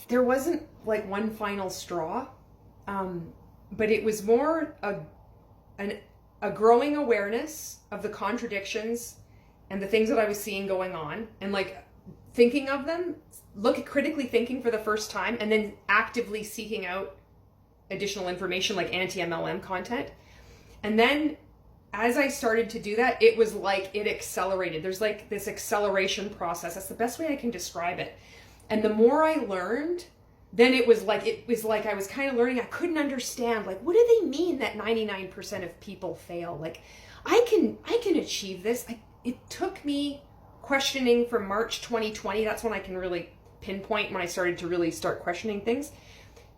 there wasn't like one final straw, but it was more a growing awareness of the contradictions and the things that I was seeing going on, and like thinking of them, critically thinking for the first time, and then actively seeking out additional information like anti-MLM content. And then as I started to do that, it was like it accelerated. There's like this acceleration process. That's the best way I can describe it. And the more I learned, then it was like I was kind of learning. I couldn't understand, like, what do they mean that 99% of people fail? Like, I can achieve this. It took me questioning from March 2020. That's when I can really pinpoint when I started to really start questioning things,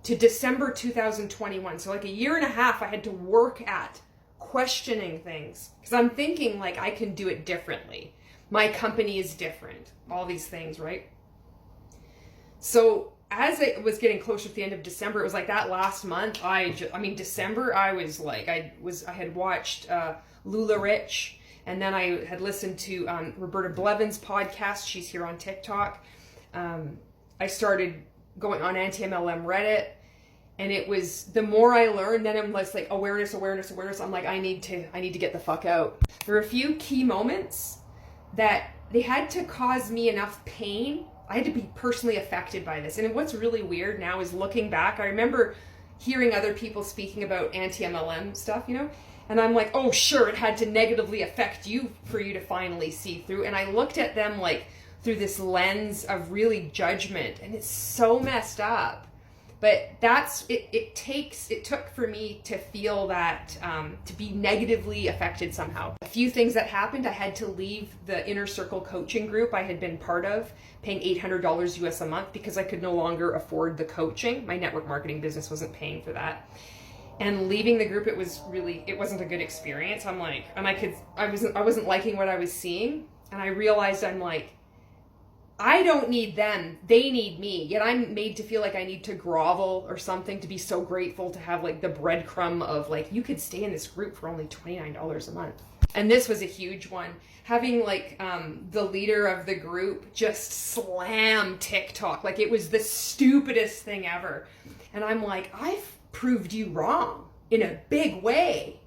to December 2021. So like a year and a half I had to work at questioning things, because I'm thinking like I can do it differently. My company is different. All these things, right? So as it was getting closer to the end of December, it was like that last month. December, I was like, I had watched Lula Rich, and then I had listened to Roberta Blevins' podcast. She's here on TikTok. I started going on anti-MLM Reddit, and it was, the more I learned, then I'm like awareness. I'm like, I need to get the fuck out. There were a few key moments that they had to cause me enough pain. I had to be personally affected by this. And what's really weird now is looking back, I remember hearing other people speaking about anti-MLM stuff, and I'm like, oh, sure, it had to negatively affect you for you to finally see through. And I looked at them like through this lens of really judgment, and it's so messed up. But it took for me to feel that, to be negatively affected somehow. A few things that happened: I had to leave the Inner Circle coaching group I had been part of, paying $800 US a month, because I could no longer afford the coaching. My network marketing business wasn't paying for that. And leaving the group, it wasn't a good experience. I wasn't liking what I was seeing. And I realized, I'm like, I don't need them, they need me. Yet I'm made to feel like I need to grovel or something to be so grateful to have like the breadcrumb of like, you could stay in this group for only $29 a month. And this was a huge one. Having like the leader of the group just slam TikTok. Like, it was the stupidest thing ever. And I'm like, I've proved you wrong in a big way.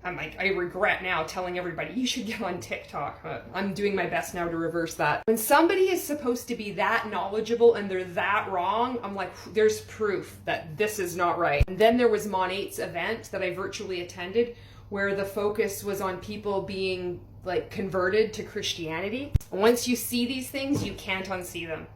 I'm like, I regret now telling everybody you should get on TikTok. I'm doing my best now to reverse that. When somebody is supposed to be that knowledgeable and they're that wrong, I'm like, there's proof that this is not right. And then there was Mon 8's event that I virtually attended, where the focus was on people being like converted to Christianity. Once you see these things, you can't unsee them.